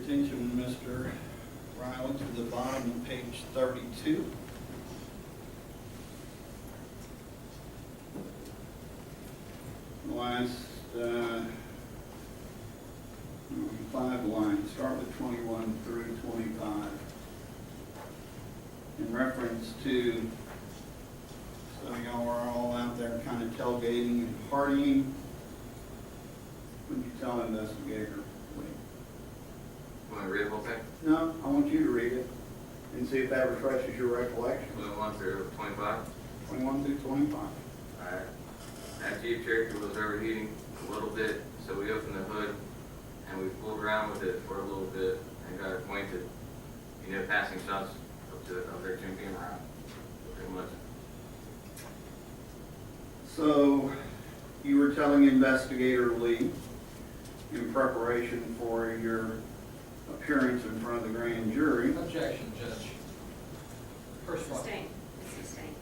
attention, Mr. Riley, to the bottom of page 32. The last 5 lines, start with 21 through 25. In reference to, so y'all are all out there kind of tailgating and partying. Would you tell investigator? Want to read the whole thing? No, I want you to read it and see if that refreshes your recollection. 21 through 25. 21 through 25. Alright. That Jeep Cherokee was overheating a little bit, so we opened the hood and we fooled around with it for a little bit and got acquainted. Passing shots up to of their Jim being around, pretty much. So you were telling Investigator Lee in preparation for your appearance in front of the grand jury. Objection, Judge. First one. Sustained. It's sustained.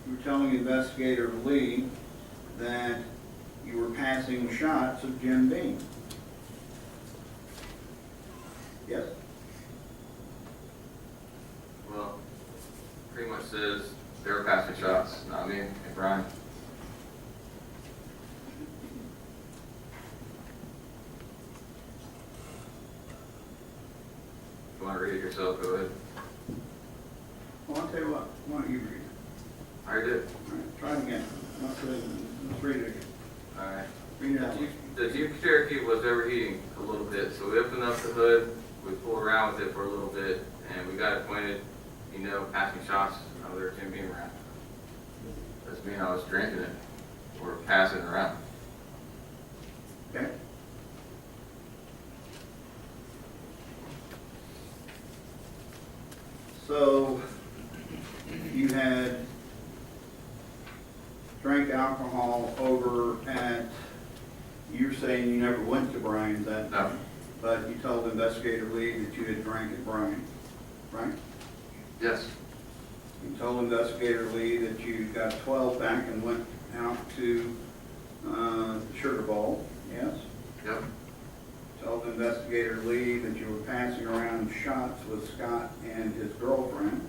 You were telling Investigator Lee that you were passing shots of Jim Beam. Yes? Well, pretty much says they were passing shots, not me and Brian. If you want to read it yourself, go ahead. Well, I'll tell you what, why don't you read it? I already did. All right, try it again. Let's read it again. Alright. Read it out. The Jeep Cherokee was overheating a little bit, so we opened up the hood, we fooled around with it for a little bit, and we got acquainted, passing shots of their Jim Beam around. Doesn't mean I was drinking it or passing it around. Okay? So, you had drank alcohol over at, you're saying you never went to Brian's that No. night, but you told Investigator Lee that you had drank at Brian, right? Yes. You told Investigator Lee that you got 12 back and went out to Sugar Bowl, yes? Yep. Told Investigator Lee that you were passing around shots with Scott and his girlfriend,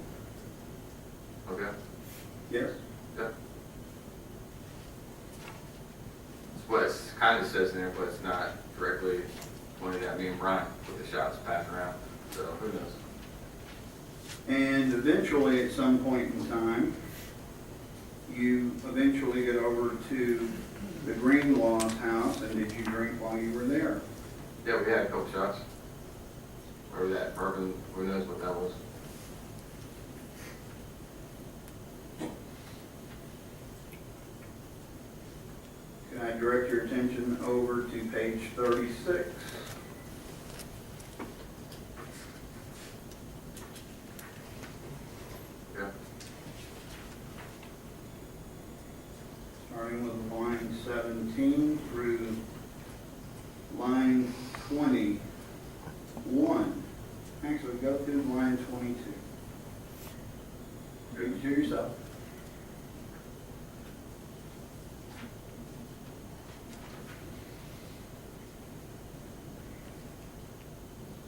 Okay. yes? Yep. It's what it kind of says in there, but it's not directly pointed at me and Brian with the shots passing around. So who knows? And eventually, at some point in time, you eventually get over to the Greenlaw's house, and did you drink while you were there? Yeah, we had a couple shots. Or that bourbon, who knows what that was. Can I direct your attention over to page 36? Yeah. Starting with line 17 through line 21. Actually, go through line 22. Read it to yourself.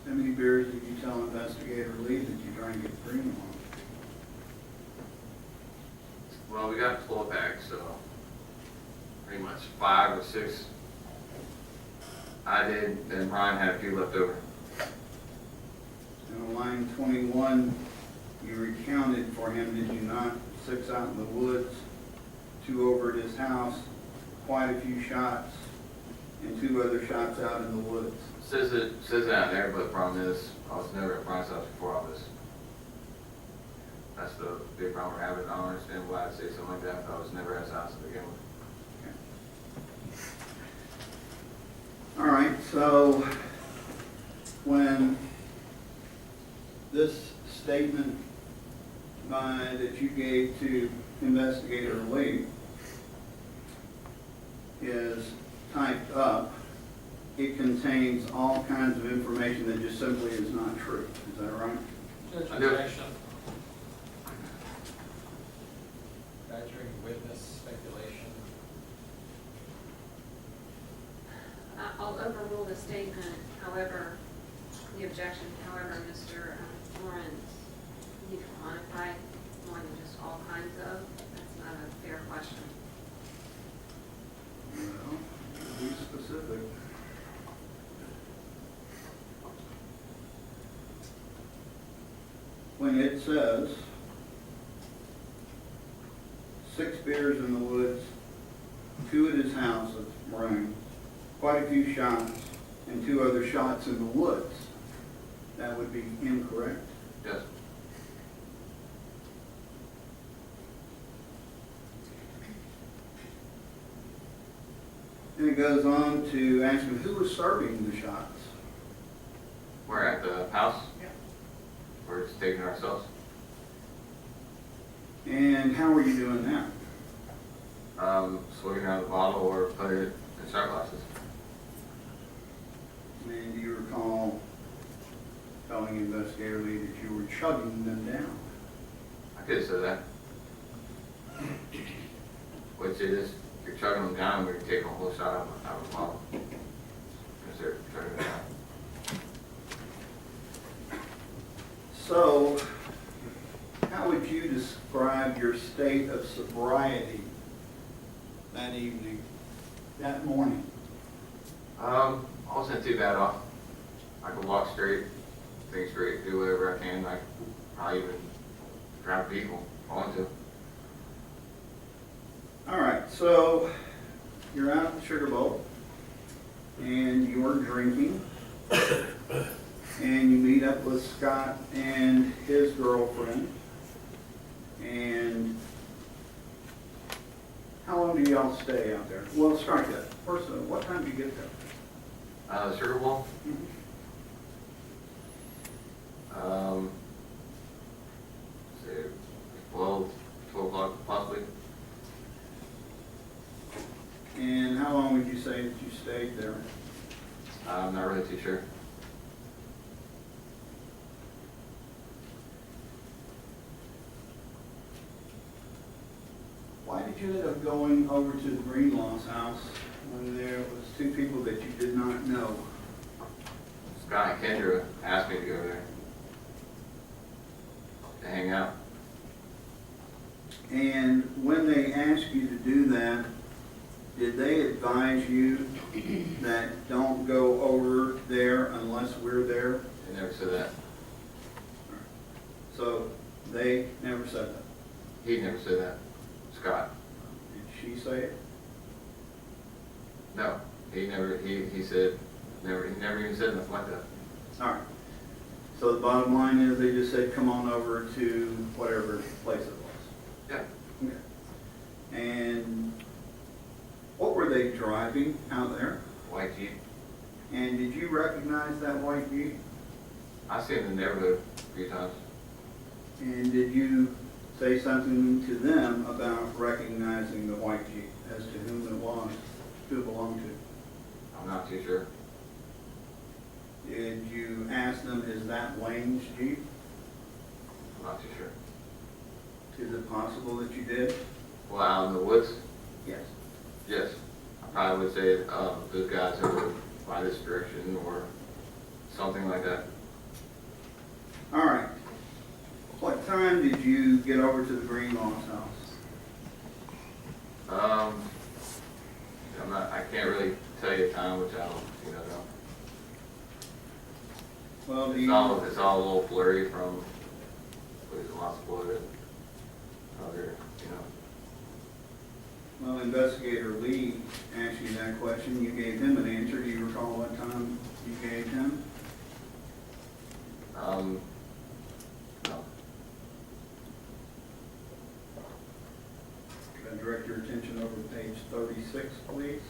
How many beers did you tell Investigator Lee that you drank at Greenlaw? Well, we got 12 bags, so pretty much 5 or 6 I did, and Brian had a few left over. And on line 21, you recounted for him, did you not, 6 out in the woods, 2 over at his house, quite a few shots, and 2 other shots out in the woods. Says it out there, but the problem is, I was never at Brian's house before all this. That's the big problem we're having. I don't understand why I'd say something like that, but I was never at his house to begin with. All right, so when this statement that you gave to Investigator Lee is typed up, it contains all kinds of information that just simply is not true. Is that right? Judge, I do. objection. Badgering witness speculation. I'll overrule the statement. However, the objection. However, Mr. Lawrence, you need to quantify more than just all kinds of. That's not a fair question. Well, be specific. When it says 6 beers in the woods, 2 at his house of Maroon, quite a few shots, and 2 other shots in the woods, that would be incorrect. Yes. And it goes on to ask him who was serving the shots. We're at the house. Yeah. We're just taking it ourselves. And how were you doing that? Swigging out of the bottle or put it in shot glasses. And do you recall telling Investigator Lee that you were chugging them down? I could have said that. Which it is, you're chugging them down, we're taking a whole shot out of the bottle. Because they're chugging them down. So, how would you describe your state of sobriety that evening, that morning? I wasn't too bad off. I could walk straight, think straight, do whatever I can. I probably even drive a vehicle if I want to. All right, so you're out at the Sugar Bowl, and you're drinking, and you meet up with Scott and his girlfriend, and how long do y'all stay out there? Well, let's start that. First, what time do you get there? The Sugar Bowl? Say 12 o'clock possibly. And how long would you say that you stayed there? I'm not really too sure. Why did you end up going over to the Greenlaw's house when there was 2 people that you did not know? Scott and Kendra asked me to go there to hang out. And when they asked you to do that, did they advise you that don't go over there unless we're there? They never said that. So they never said that. He never said that. Scott. Did she say it? No. He never, he said, never, he never even said nothing like that. All right. So the bottom line is they just said, come on over to whatever place it was. Yeah. Okay. And what were they driving out there? White Jeep. And did you recognize that white Jeep? I've seen it in the neighborhood a few times. And did you say something to them about recognizing the white Jeep as to whom it was, who it belonged to? I'm not too sure. Did you ask them, is that Wayne's Jeep? I'm not too sure. Is it possible that you did? Well, out in the woods? Yes. Yes. I probably would say those guys are by this direction or something like that. All right. What time did you get over to the Greenlaw's house? I can't really tell you a time, which I don't, know. Well, It's all a little blurry from, there's lots of blood and other, Well, Investigator Lee asked you that question. You gave him an answer. Do you recall what time you gave him? No. Could I direct your attention over to page 36, please?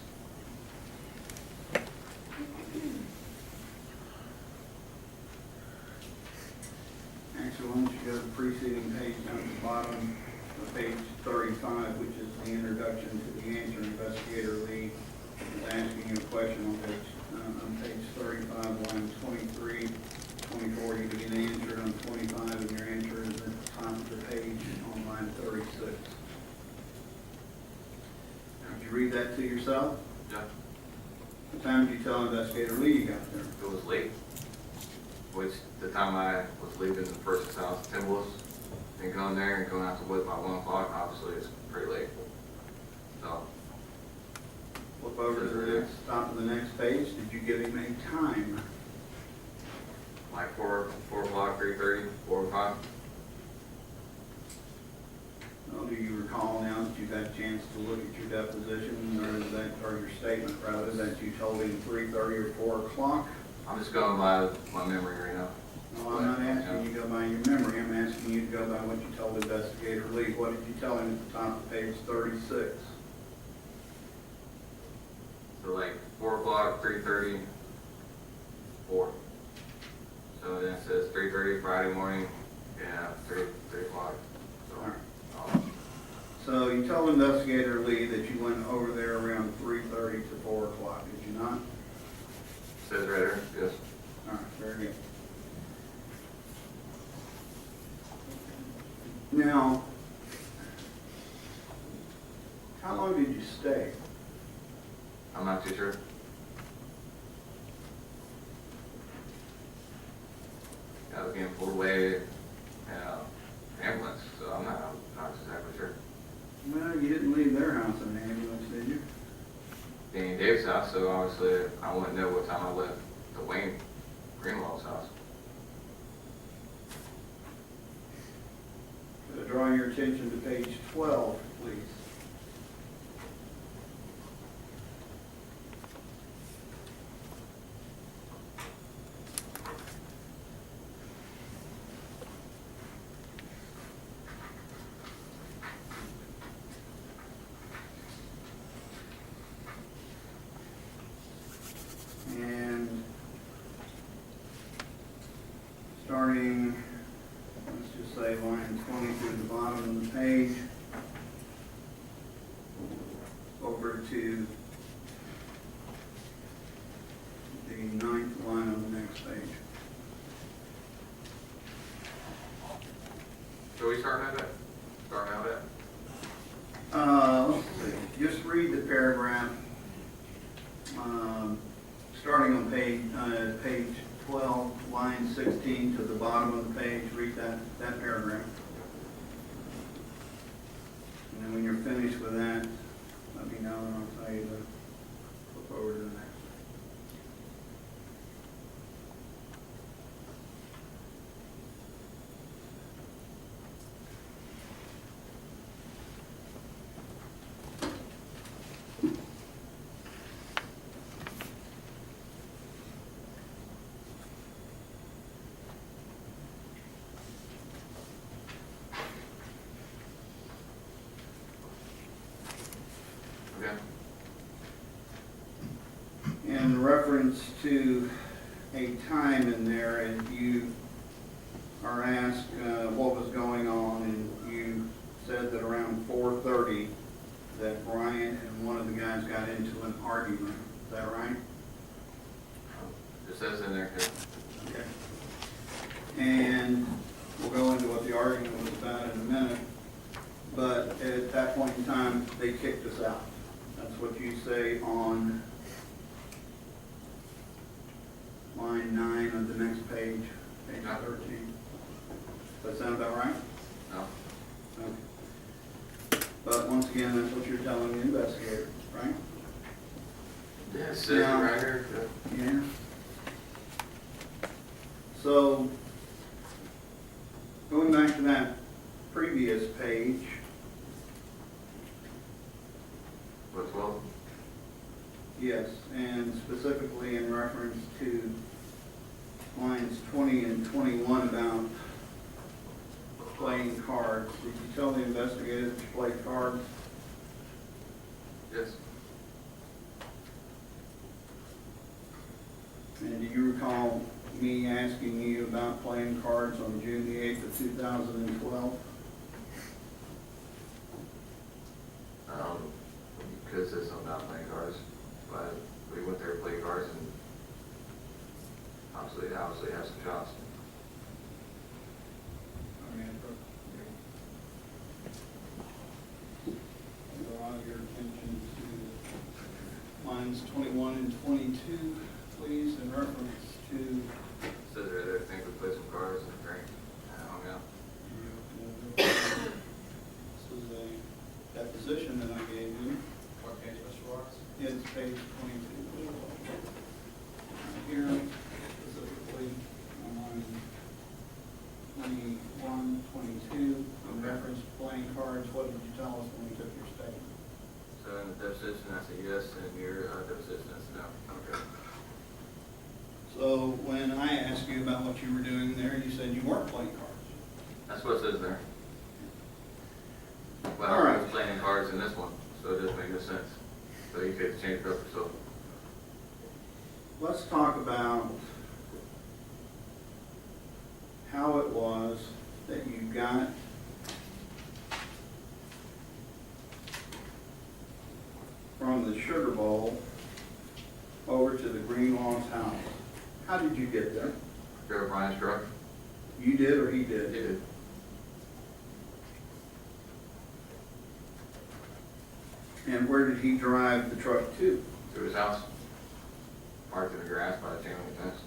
Actually, why don't you go to the preceding page down at the bottom of page 35, which is the introduction to the answer. Investigator Lee is asking you a question on page 35, line 23, 24. You give an answer on 25, and your answer is at the top of the page on line 36. Now, did you read that to yourself? Yeah. What time did you tell Investigator Lee you got there? It was late. in the person's house, Timberless, and going there and going out to wood by 1 o'clock, obviously it's pretty late. So, Flip over to the next, top of the next page. Did you give him a time? like 4 o'clock, 3:30, 4 or 5. Well, do you recall now that you've had a chance to look at your deposition, or is that, or your statement rather, that you told him 3:30 or 4 o'clock? I'm just going by my memory right now. No, I'm not asking you to go by your memory, I'm asking you to go by what you told Investigator Lee. What did you tell him at the top of page 36? So like 4 o'clock, 3:30, 4. So then it says 3:30 Friday morning, yeah, 3 o'clock. So, All right. So you told Investigator Lee that you went over there around 3:30 to 4 o'clock, did you not? says right there, yes. All right, very good. Now, how long did you stay? I'm not too sure. I was getting pulled away in an ambulance, so I'm not exactly sure. Well, you didn't leave their house in an ambulance, did you? Being Dave's house, so obviously I wouldn't know what time I left the Wayne Greenlaw's house. Could I draw your attention to page 12, please? And starting, let's just say line 20 through the bottom of the page, over to the 9th line on the next page. So we starting at that? Starting out at? Let's see, just read the paragraph, starting on page 12, line 16 to the bottom of the page, read that paragraph. And then when you're finished with that, let me know and I'll tell you to flip over to the next. Okay. In reference to a time in there, and you are asked what was going on, and you said that around 4:30 that Brian and one of the guys got into an argument. Is that right? It says in there, too. Okay. And we'll go into what the argument was about in a minute. But at that point in time, they kicked us out. That's what you say on line 9 of the next page, page 13. Does that sound about right? No. Okay. But once again, that's what you're telling the investigator, right? Yeah, it says it right here. Yeah. So, going back to that previous page, What, 12? yes, and specifically in reference to lines 20 and 21 about playing cards, did you tell the investigators to play cards? Yes. And do you recall me asking you about playing cards on June the 8th of 2012? You could say something about playing cards, but we went there to play cards and obviously had some shots. Draw your attention to lines 21 and 22, please, in reference to, It says right there, I think we played some cards and drank. what you were doing there. You said you weren't playing cards. That's what it says there. Well, All I right. was playing cards in this one, so it doesn't make no sense. So you could change it up yourself. Let's talk about how it was that you got from the Sugar Bowl over to the Greenlaw's house. How did you get there? Go Brian's truck. You did or he He did? did. And where did he drive the truck to? To his house. Parked in the grass by the chain link fence.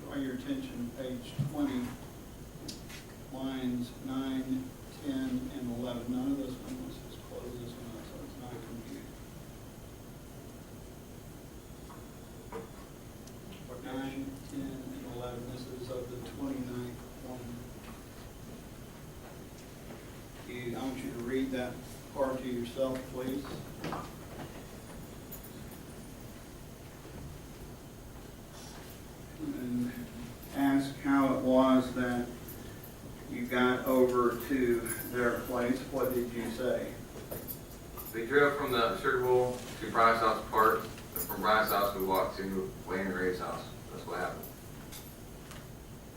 Draw your attention to page 20, lines 9, 10, and 11. None of this one, let's just close this one up so it's not confused. 9, 10, and 11, this is of the 29th one. I want you to read that part to yourself, please. And ask how it was that you got over to their place. What did you say? We drove from the Sugar Bowl to Brian's house park, and from Brian's house we walked to Wayne and Ray's house. That's what happened.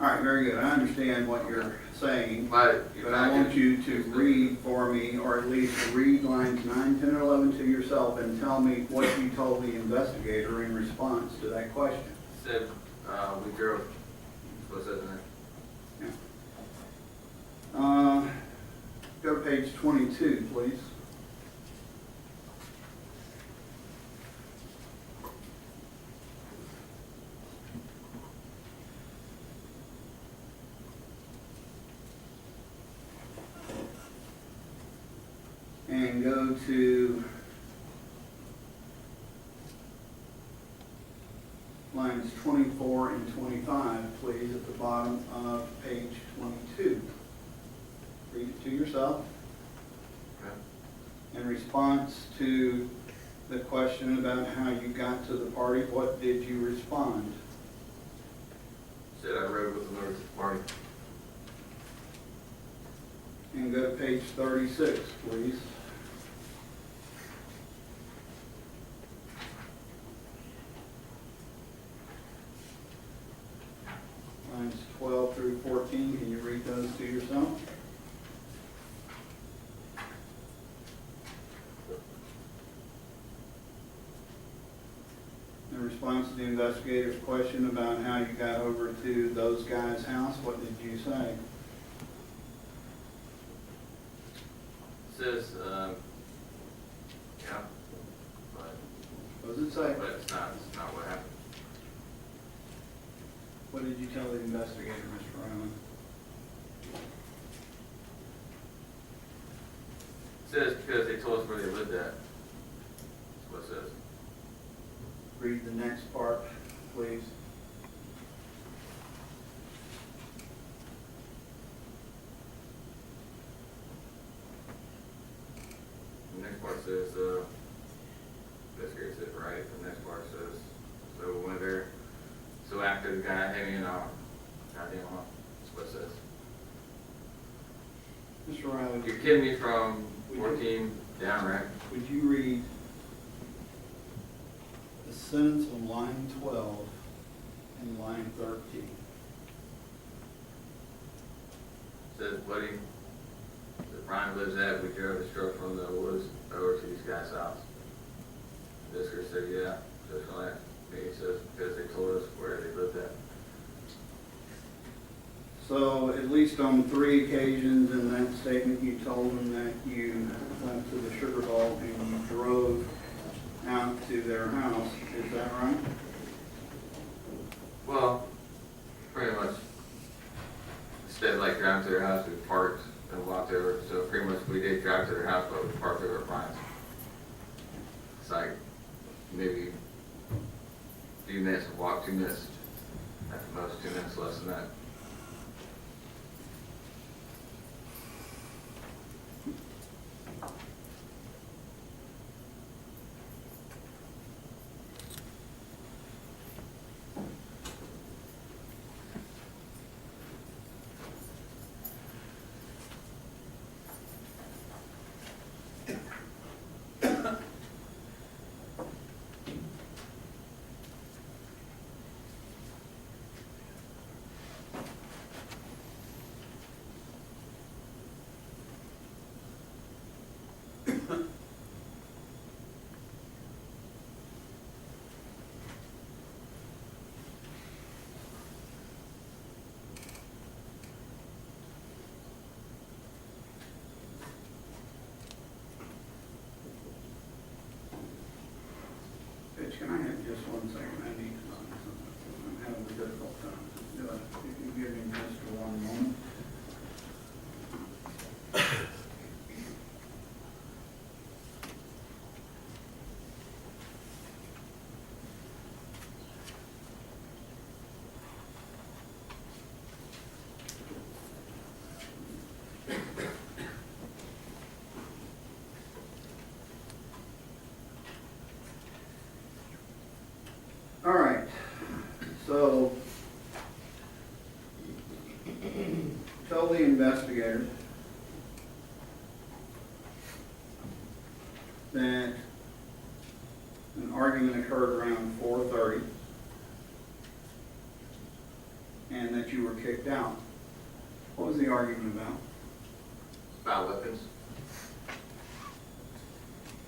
All right, very good. I understand what you're saying, But I want you to read for me, or at least read lines 9, 10, and 11 to yourself and tell me what you told the investigator in response to that question. Said, we drove, what's that in there? Go to page 22, please. And go to lines 24 and 25, please, at the bottom of page 22. Read it to yourself. Okay. In response to the question about how you got to the party, what did you respond? Said I rode with them over to the party. And go to page 36, please. Lines 12 through 14, can you read those to yourself? In response to the investigator's question about how you got over to those guys' house, what did you say? Says, yeah, but What does it say? it's not what happened. What did you tell the investigator, Mr. Ryland? Says because they told us where they lived at. That's what it says. Read the next part, please. The next part says, investigator said, right, the next part says, so we went there, so after the guy hit me in the goddamn arm, that's what it says. Mr. Riley, You're kidding me from 14 down, right? Would you read the sentence on line 12 and line 13? Says, buddy, that Brian lives at, we drove his truck from the woods over to these guys' house. This guy said, yeah, just from that. He says, because they told us where they lived at. So at least on 3 occasions in that statement, you told them that you went to the Sugar Bowl and you drove out to their house. Is that right? Well, pretty much. Instead of like driving to their house, we parked and walked over. So pretty much we did drive to their house, but we parked over at Brian's. It's like maybe a few minutes of walk, 2 minutes. At the most, 2 minutes less than that. Bitch, can I have just 1 second? I need to find something. I'm having a difficult time. If you give me just 1 moment. All right, so tell the investigator that an argument occurred around 4:30 and that you were kicked out. What was the argument about? About weapons.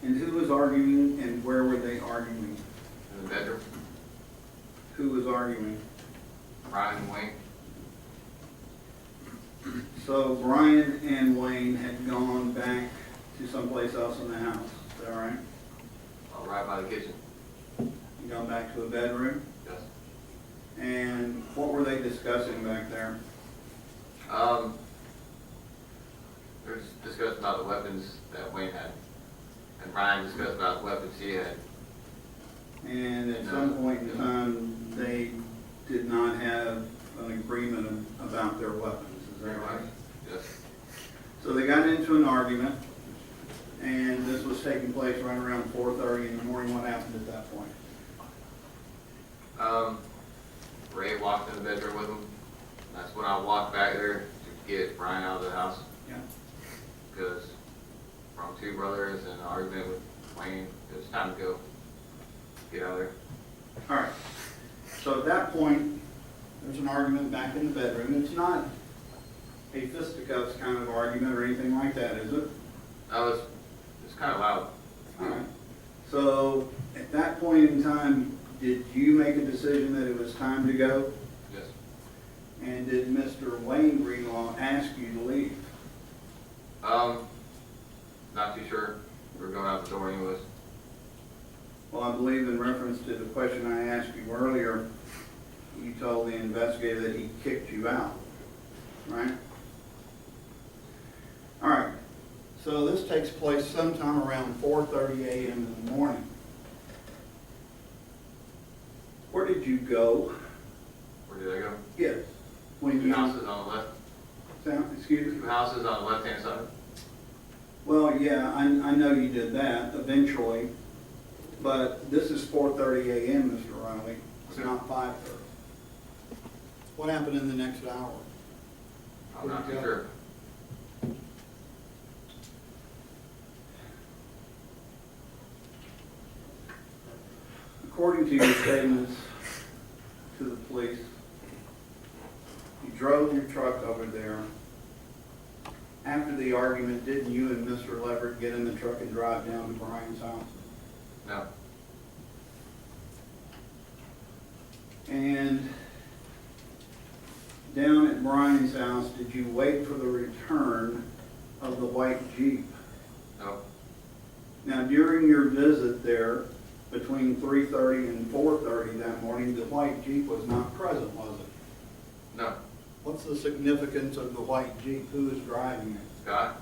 And who was arguing and where were they arguing? In the bedroom. Who was arguing? Brian and Wayne. So Brian and Wayne had gone back to someplace else in the house, is that right? Right by the kitchen. You gone back to a bedroom? Yes. And what were they discussing back there? They were just discussing about the weapons that Wayne had. And Brian discussed about the weapons he had. And at some point in time, they did not have an agreement about their weapons, is that right? Yes. So they got into an argument, and this was taking place right around 4:30 in the morning. What happened at that point? Ray walked in the bedroom with him. That's when I walked back there to get Brian out of the house. Yeah. Because from 2 brothers and an argument with Wayne, it was time to go. Get out of there. All right. So at that point, there's an argument back in the bedroom. It's not a fisticuffs kind of argument or anything like that, is it? It's kind of loud. All right. So at that point in time, did you make a decision that it was time to go? Yes. And did Mr. Wayne Greenlaw ask you to leave? Not too sure. We were going out the door anyways. Well, I believe in reference to the question I asked you earlier, you told the investigator that he kicked you out, right? All right. So this takes place sometime around 4:30 a.m. in the morning. Where did you go? Where did I go? Yes. When 2 you houses on the left. Excuse me? 2 houses on the left-hand side. Well, yeah, I know you did that eventually, but this is 4:30 a.m., Mr. Riley. It's not 5:30. What happened in the next hour? I'm not too sure. according to your statements to the police, you drove your truck over there. After the argument, didn't you and Mr. Leverett get in the truck and drive down to Brian's house? No, And down at Brian's house, did you wait for the return of the white Jeep? no, Now, during your visit there, between 3:30 and 4:30 that morning, the white Jeep was not present, was it? no. What's the significance of the white Jeep? Who is driving it? Scott?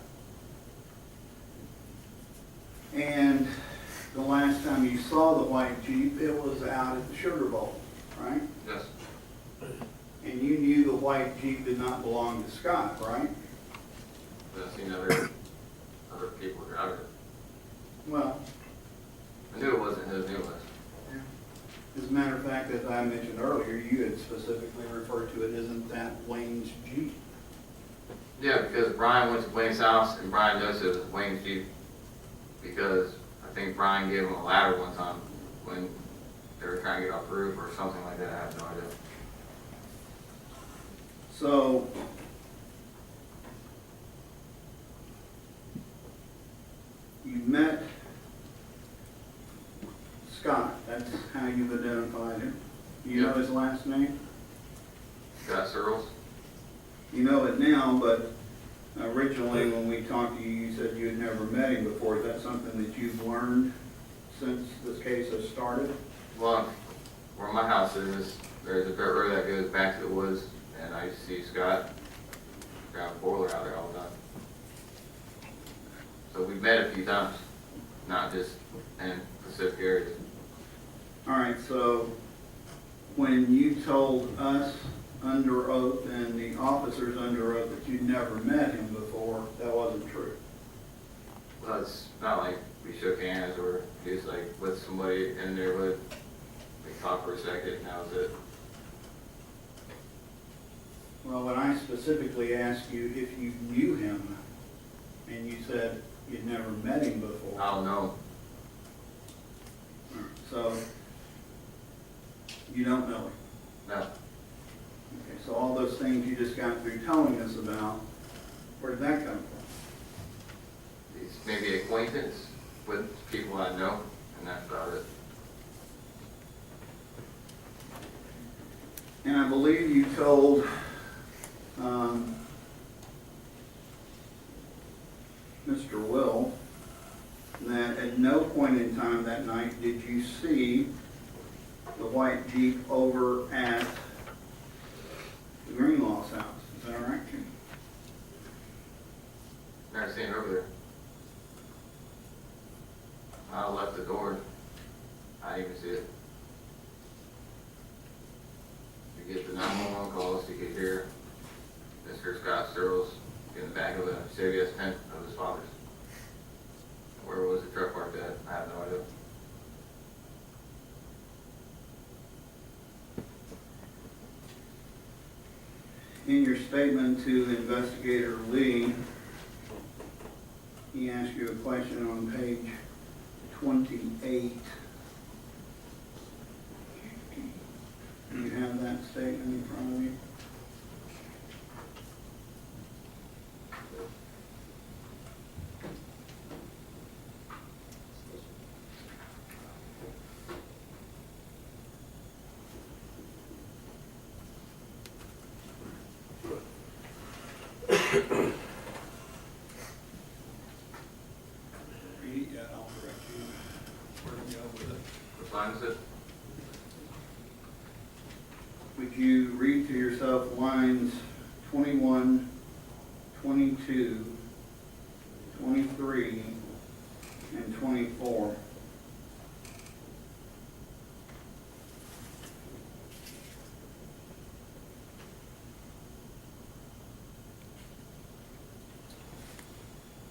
And the last time you saw the white Jeep, it was out at the Sugar Bowl, right? Yes, And you knew the white Jeep did not belong to Scott, right? but I've seen other people drive it. Well, I knew it wasn't his, knew it was. as a matter of fact, as I mentioned earlier, you had specifically referred to it, isn't that Wayne's Jeep? Yeah, because Brian went to Wayne's house and Brian knows it was Wayne's Jeep. Because I think Brian gave him a ladder one time when they were trying to get off the roof or something like that. I have no idea. So, you met Scott, that's how you've identified him. You know Yeah. his last name? Scott Searles? You know it now, but originally when we talked to you, you said you had never met him before. Is that something that you've learned since this case has started? Well, where my house is, there's a dirt road that goes back to the woods, and I used to see Scott drive a boiler out there all the time. So we've met a few times, not just in specific areas. All right, so when you told us under oath and the officers under oath that you'd never met him before, that wasn't true. Well, it's not like we shook hands or just like with somebody in the neighborhood. We talked for a second and that was it. Well, when I specifically asked you if you knew him, and you said you'd never met him before. I don't know. So, you don't know him. No. Okay, so all those things you just got through telling us about, where did that come from? He's maybe acquaintance with people I know, and that's about it. And I believe you told Mr. Will that at no point in time that night did you see the white Jeep over at the Greenlaw's house. Is that right? Never seen it over there. I left the door. I didn't even see it. You get the 911 calls, you could hear Mr. Scott Searles in the back of a Chevy S10 of his father's. Where was the truck parked at? I have no idea. In your statement to Investigator Lee, he asked you a question on page 28. Do you have that statement in front of you? Read it, yeah, I'll direct you where to go with it. What line is it? Would you read to yourself lines 21, 22, 23, and 24?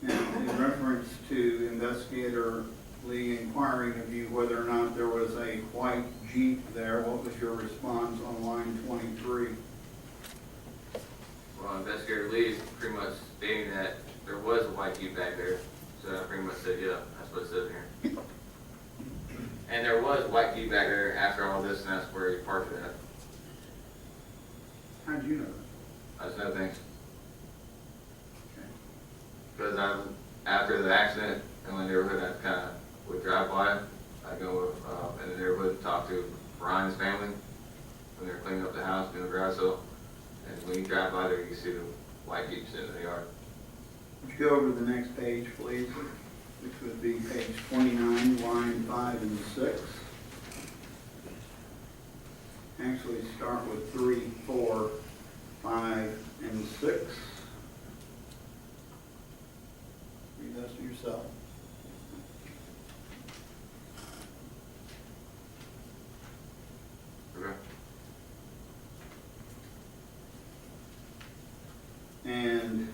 Now, in reference to Investigator Lee inquiring of you whether or not there was a white Jeep there, what was your response on line 23? Well, Investigator Lee is pretty much stating that there was a white Jeep back there. So I pretty much said, yeah, that's what it says here. And there was was a white Jeep back there after all this, and that's where he parked it at. How'd you know That's no things. that? Because after the accident in my neighborhood, I kind of would drive by. I'd go in the neighborhood and talk to Brian's family when they were cleaning up the house, doing the garage sale. And when you drive by there, you see the white Jeep sitting in the yard. Would you go over to the next page, please, which would be page 29, line 5 and 6. Actually, start with 3, 4, 5, and 6. Read those to yourself. Okay. And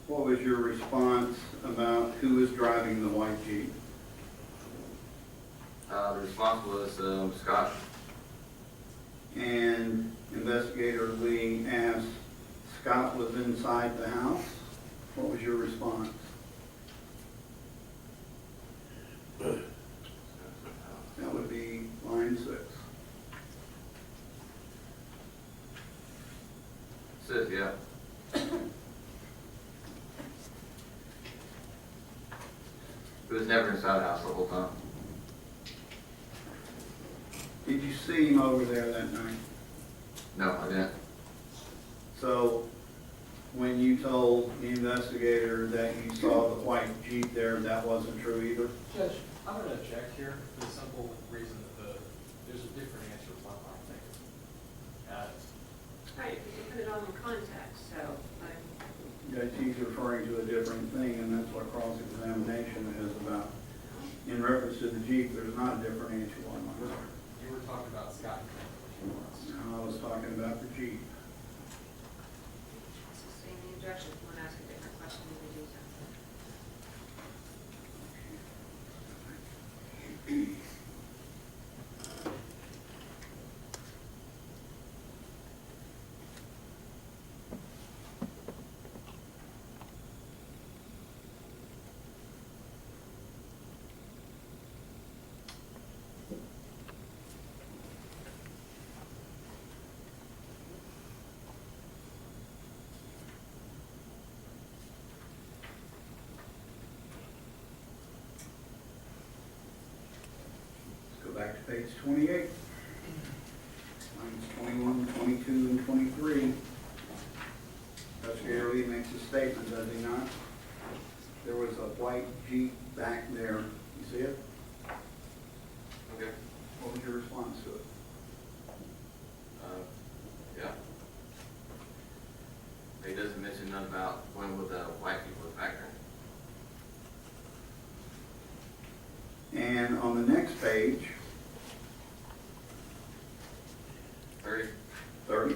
what was your response about who was driving the white Jeep? The response was Scott. And Investigator Lee asked, Scott was inside the house? What was your response? That would be line 6. Says, yeah. He was never inside the house the whole time. Did you see him over there that night? No, I didn't. So when you told the investigator that you saw the white Jeep there, that wasn't true either? Judge, I'm going to object here for the simple reason that there's a different answer to what I think. Right, because you put it all in context, so I'm, Judge, he's referring to a different thing, and that's what cross-examination is about. In reference to the Jeep, there's not a different answer on my part. You were talking about Scott. I was talking about the Jeep. sustain the objection. If you want to ask a different question, you can do so. Go back to page 28. Lines 21, 22, and 23. Investigator Lee makes a statement, does he not? There was a white Jeep back there. You see it? Okay. What was your response to it? Yeah. He doesn't mention nothing about when would the white people was back there. And on the next page, 30? 30,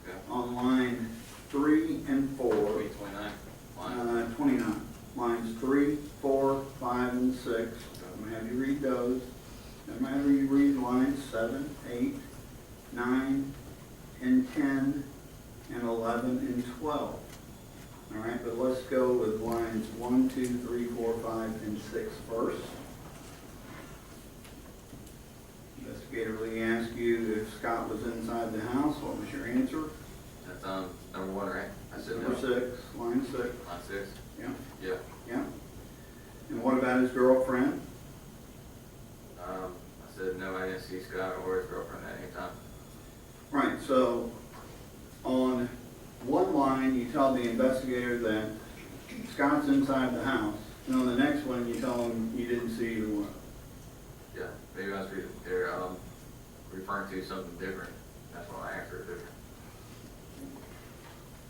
Yeah. on line 3 and 4, 29? Line. 29, lines 3, 4, 5, and 6. I'm gonna have you read those. No matter you read lines 7, 8, 9, and 10, and 11, and 12. All right, but let's go with lines 1, 2, 3, 4, 5, and 6 first. Investigator Lee asked you if Scott was inside the house. What was your answer? That's number 1, right? I said no. Number 6, line 6. Line 6? Yeah, Yeah. yeah. And what about his girlfriend? I said no, I didn't see Scott or his girlfriend at any time. Right, so on one line, you tell the investigator that Scott's inside the house, and on the next one, you tell him you didn't see either one. Yeah, maybe I was referring to something different. That's why I answered it different.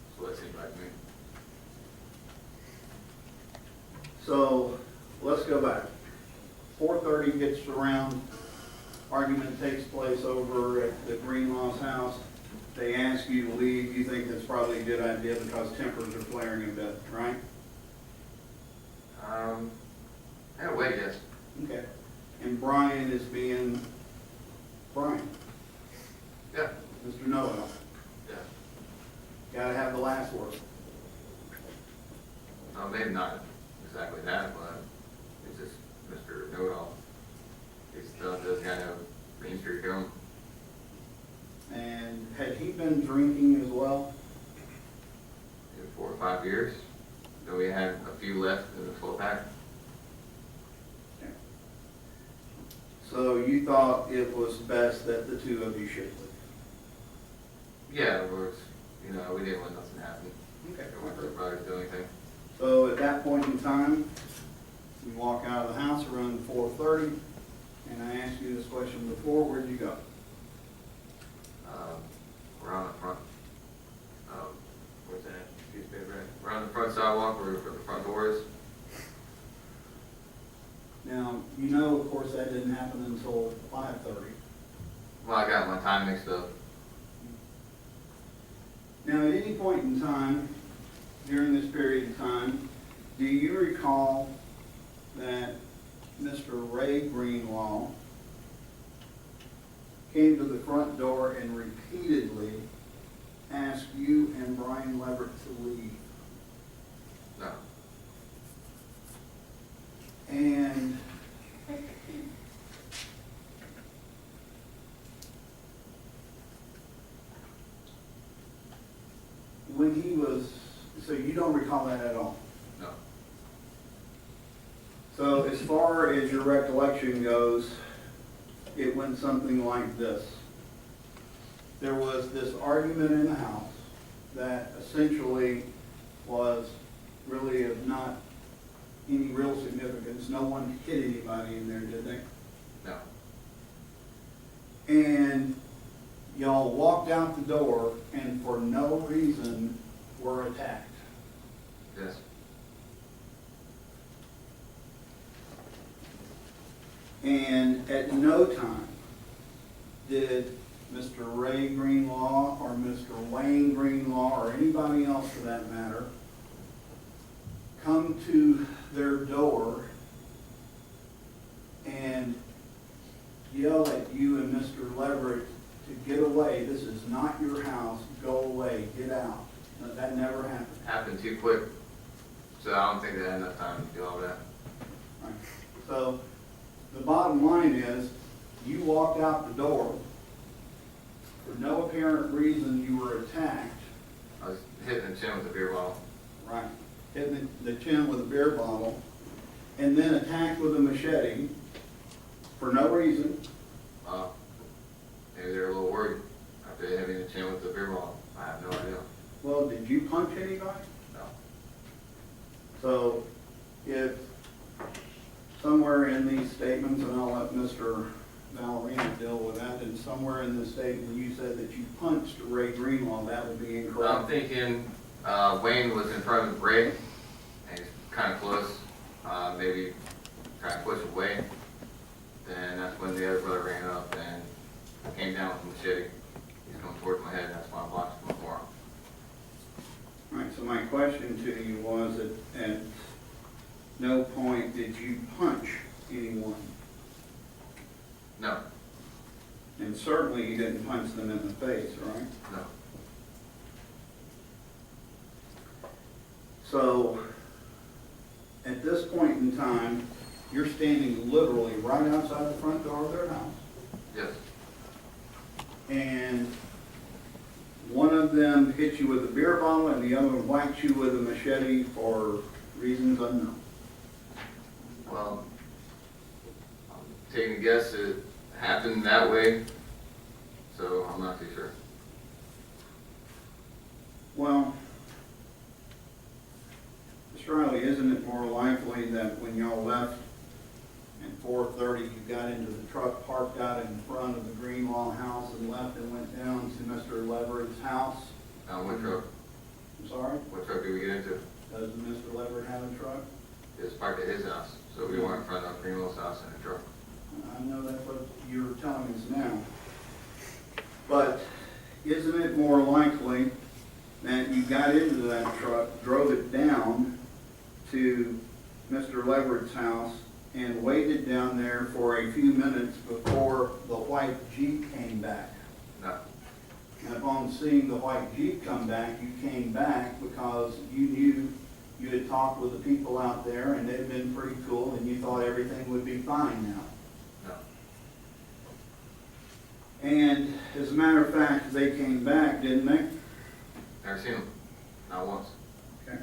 That's what it seemed like to me. So let's go back. 4:30 gets around, argument takes place over at the Greenlaw's house. They ask you to leave. You think that's probably a good idea because tempers are flaring a bit, right? In a way, yes. Okay. And Brian is being Brian, Yeah. Mr. Noel. Yeah. Gotta have the last word. Maybe not exactly that, but it's just Mr. Know-It-All. He still does kind of Main Street going. And had he been drinking as well? In 4 or 5 years. Then we had a few left in the full pack. Okay. So you thought it was best that the two of you should leave? Yeah, it was, you know, we didn't want nothing to happen. Okay. We weren't really brothers do anything. So at that point in time, you walk out of the house around 4:30, and I asked you this question before, where'd you go? Around the front, where's that? Excuse me, right? Around the front sidewalk where the front door is. Now, you know, of course, that didn't happen until 5:30. Well, I got my time mixed up. Now, at any point in time, during this period of time, do you recall that Mr. Ray Greenlaw came to the front door and repeatedly asked you and Brian Leverett to leave? No. And when he was, so you don't recall that at all? No. So as far as your recollection goes, it went something like this. There was this argument in the house that essentially was really of not any real significance. No one hit anybody in there, did they? No. And y'all walked out the door and for no reason were attacked. Yes. And at no time did Mr. Ray Greenlaw or Mr. Wayne Greenlaw or anybody else for that matter come to their door and yell at you and Mr. Leverett to get away. This is not your house. Go away. Get out. No, that never happened. Happened too quick. So I don't think they had enough time to do all that. Right. So the bottom line is you walked out the door. For no apparent reason, you were attacked. I was hitting the chin with a beer bottle. Right. Hitting the chin with a beer bottle. And then attacked with a machete for no reason. Maybe they were a little worried after hitting the chin with the beer bottle. I have no idea. Well, did you punch anybody? No. So if somewhere in these statements, and I'll let Mr. Valerina deal with that, and somewhere in this statement you said that you punched Ray Greenlaw, that would be incorrect. I'm thinking Wayne was in front of Ray, and he's kind of close, maybe trying to push away. Then that's when the other brother ran up and came down with a machete. He's going towards my head, and that's why I blocked him before. All right, so my question to you was that at no point did you punch anyone, No. and certainly you didn't punch them in the face, right? No. So at this point in time, you're standing literally right outside the front door of their house, Yes. and one of them hit you with a beer bottle and the other one whacked you with a machete for reasons unknown. Well, I'm taking a guess it happened that way, so I'm not too sure. Well, Mr. Riley, isn't it more likely that when y'all left at 4:30, you got into the truck, parked out in front of the Greenlaw house and left and went down to Mr. Leverett's house? What truck? I'm sorry? What truck did we get into? Doesn't Mr. Leverett have a truck? It was parked at his house, so we were in front of Greenlaw's house in a truck. I know that's what you're telling us now. But isn't it more likely that you got into that truck, drove it down to Mr. Leverett's house, and waited down there for a few minutes before the white Jeep came back? No. And upon seeing the white Jeep come back, you came back because you knew you had talked with the people out there and they'd been pretty cool and you thought everything would be fine now. No. And as a matter of fact, they came back, didn't they? Never seen them, not once. Okay.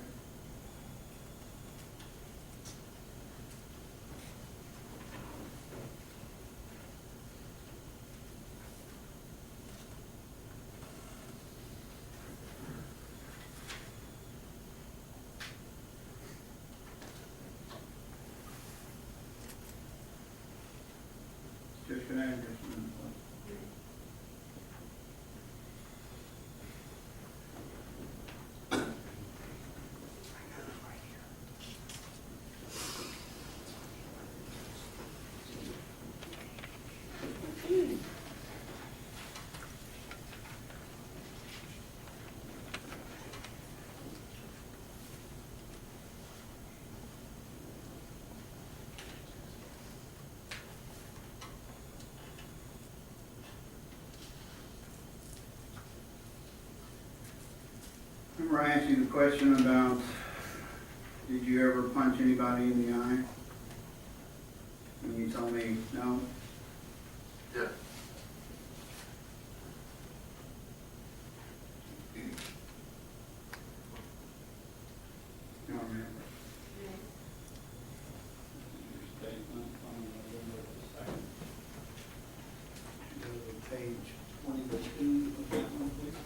Just an address. Remember I asked you the question about, did you ever punch anybody in the eye? And you told me no? Yeah. No, remember. Okay. Your statement, I'm gonna go with the second. Go to page 22 of that one, please.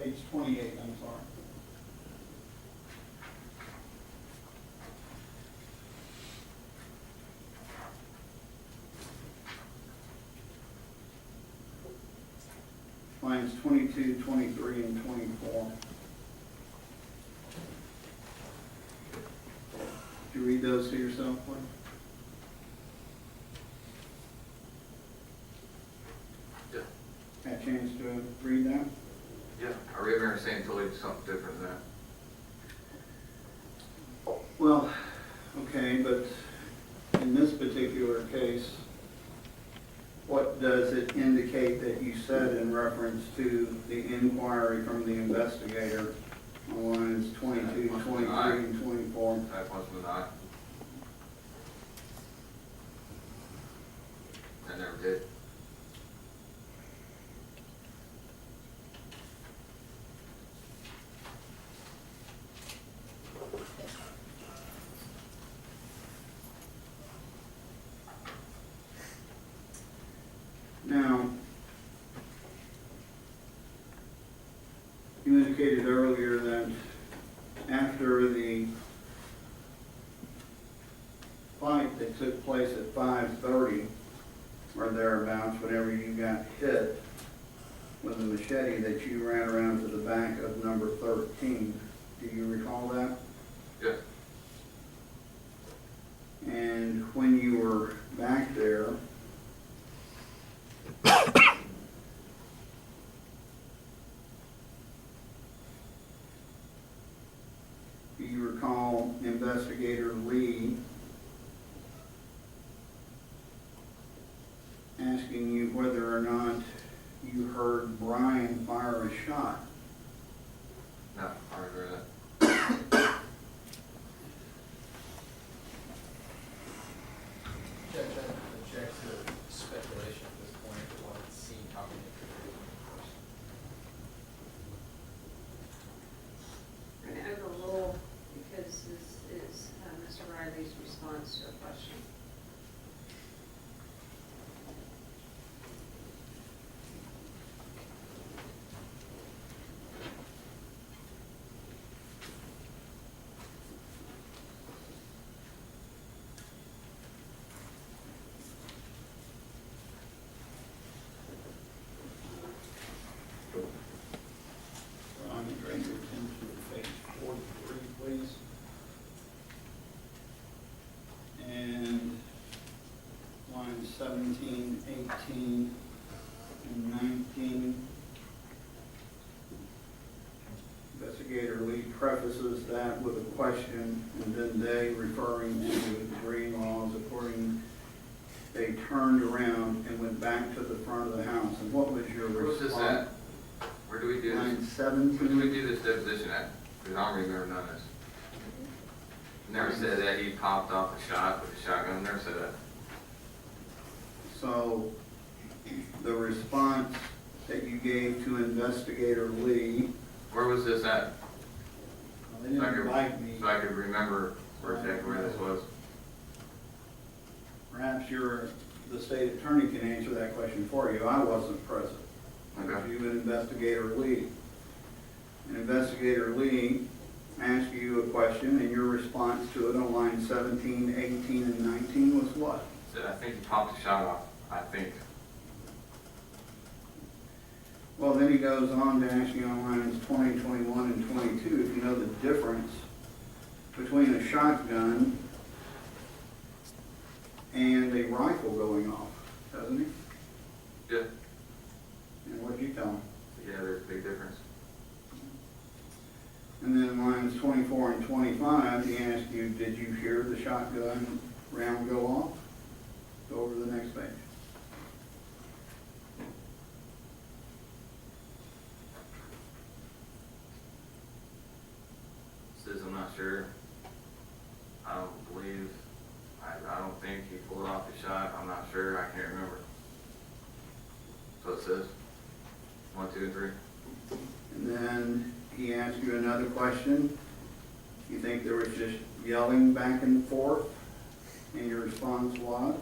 Page 28, I'm sorry. Lines 22, 23, and 24. Did you read those to yourself, please? Yeah. Had a chance to read that? Yeah, I remember saying totally something different than that. Well, okay, but in this particular case, what does it indicate that you said in reference to the inquiry from the investigator on lines 22, 23, and 24? I punched him in the eye. I never did. Now, you indicated earlier that after the fight that took place at 5:30 or thereabouts, whenever you got hit with a machete, that you ran around to the back of number 13. Do you recall that? Yeah. And when you were back there, do you recall Investigator Lee asking you whether or not you heard Brian fire a shot? No, I remember that. Judge, I object to speculation at this point, but want to see how we make it. We're gonna overrule because this is Mr. Riley's response to a question. Ron, direct your attention to page 43, please. And lines 17, 18, and 19. Investigator Lee prefaces that with a question, and then they, referring to the Greenlaws according they turned around and went back to the front of the house. And what was your Where was this response? at? Where do we do Line this? Where do we 17. do this deposition at? Because I don't remember none of this. Never said that he popped off a shot with a shotgun, never said that. So the response that you gave to Investigator Lee, Where was this at? they didn't invite me. So I could remember where exactly where this was. Perhaps the state attorney can answer that question for you. I wasn't present. It was Okay. you and Investigator Lee. And Investigator Lee asked you a question, and your response to it on line 17, 18, and 19 was what? Said, I think he popped a shot off, I think. Well, then he goes on to ask you on lines 20, 21, and 22 if you know the difference between a shotgun and a rifle going off, doesn't he? Yeah, And what'd you tell him? yeah, there's a big difference. And then lines 24 and 25, he asked you, did you hear the shotgun round go off? Go over to the next page. Says I'm not sure. I don't believe, I don't think he pulled off the shot, I'm not sure, I can't remember. So it says, 1, 2, and 3. And then he asked you another question. You think there was just yelling back and forth? And your response was?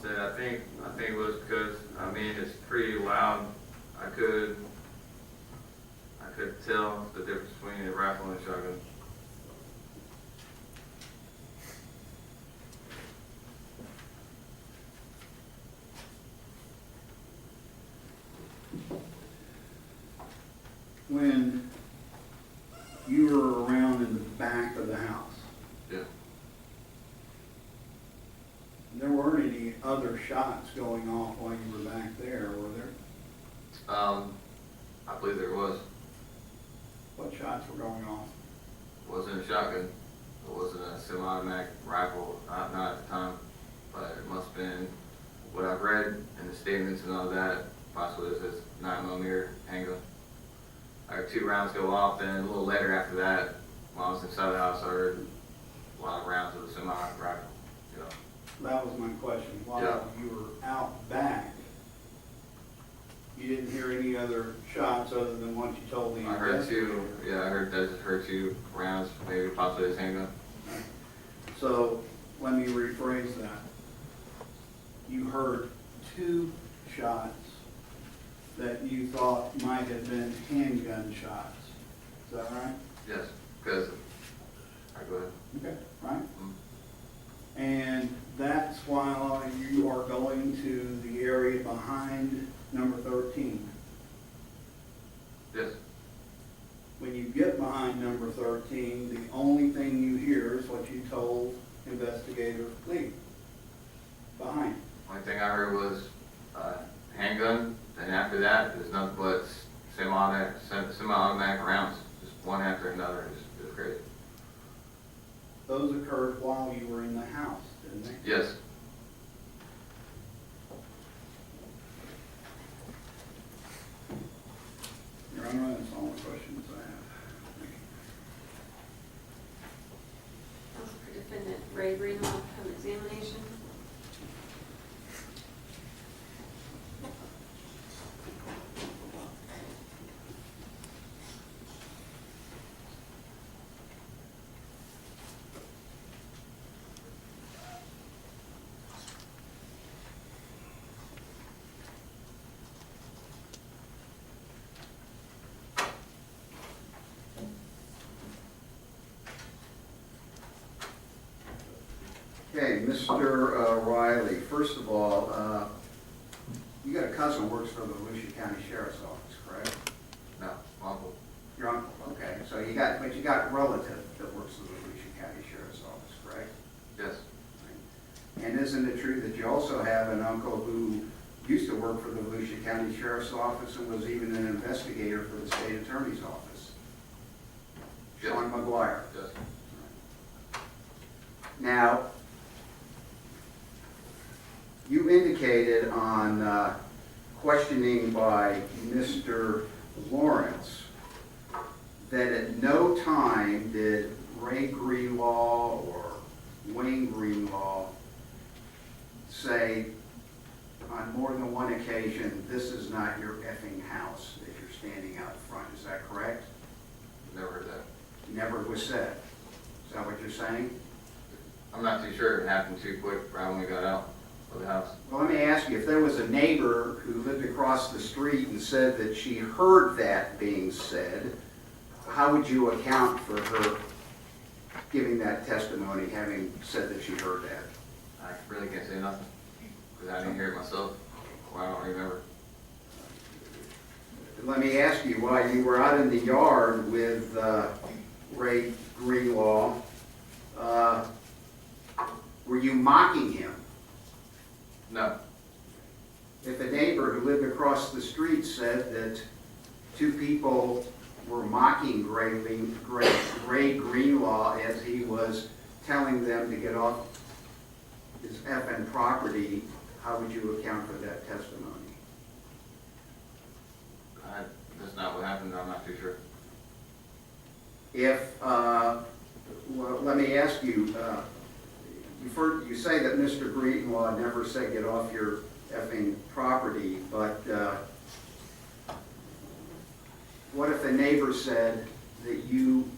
Said, I think it was because, I mean, it's pretty loud. I could tell the difference between a rifle and a shotgun. When you were around in the back of the house, Yeah. there weren't any other shots going off while you were back there, were there? I believe there was. What shots were going off? Wasn't a shotgun. It wasn't a semi-automatic rifle, not at the time. But it must have been what I've read in the statements and all that, possibly it says 9mm handgun. I heard 2 rounds go off, then a little later after that, when I was inside the house, I heard a lot of rounds of a semi-automatic rifle, you know. That was my question. Yeah. While you were out back, you didn't hear any other shots other than what you told the I heard investigator? 2, yeah, I just heard 2 rounds, maybe possibly his handgun. So, let me rephrase that. You heard 2 shots that you thought might have been handgun shots. Is that right? Yes, because, go ahead. Okay. Right? Mhm. And that's while you are going to the area behind number 13. Yes, When you get behind number 13, the only thing you hear is what you told Investigator Lee. Behind. only thing I heard was handgun, and after that, there's nothing but semi-automatic rounds, just one after another. It was crazy. Those occurred while you were in the house, didn't they? Yes. Your Honor, that's all the questions I have. Counsel for Defendant Ray Greenlaw, come examination. Okay, Mr. Riley, first of all, you got a cousin who works for the Volusia County Sheriff's Office, correct? No, uncle. Your uncle, okay, so you got a relative that works for the Volusia County Sheriff's Office, correct? Yes. And isn't it true that you also have an uncle who used to work for the Volusia County Sheriff's Office and was even an investigator for the state attorney's office? Yes. Sean McGuire. Yes. Now, you indicated on questioning by Mr. Lawrence that at no time did Ray Greenlaw or Wayne Greenlaw say on more than one occasion, this is not your effing house that you're standing out front. Is that correct? Never heard that. Never was said. Is that what you're saying? I'm not too sure. It happened too quick right when we got out of the house. Well, let me ask you, if there was a neighbor who lived across the street and said that she heard that being said, how would you account for her giving that testimony, having said that she heard that? I really can't say nothing because I didn't hear it myself. Well, I don't remember. Let me ask you, while you were out in the yard with Ray Greenlaw, were you mocking him? No. If a neighbor who lived across the street said that two people were mocking Ray Greenlaw as he was telling them to get off his effing property, how would you account for that testimony? That's not what happened. I'm not too sure. If, well, let me ask you, you say that Mr. Greenlaw never said get off your effing property, but what if a neighbor said that you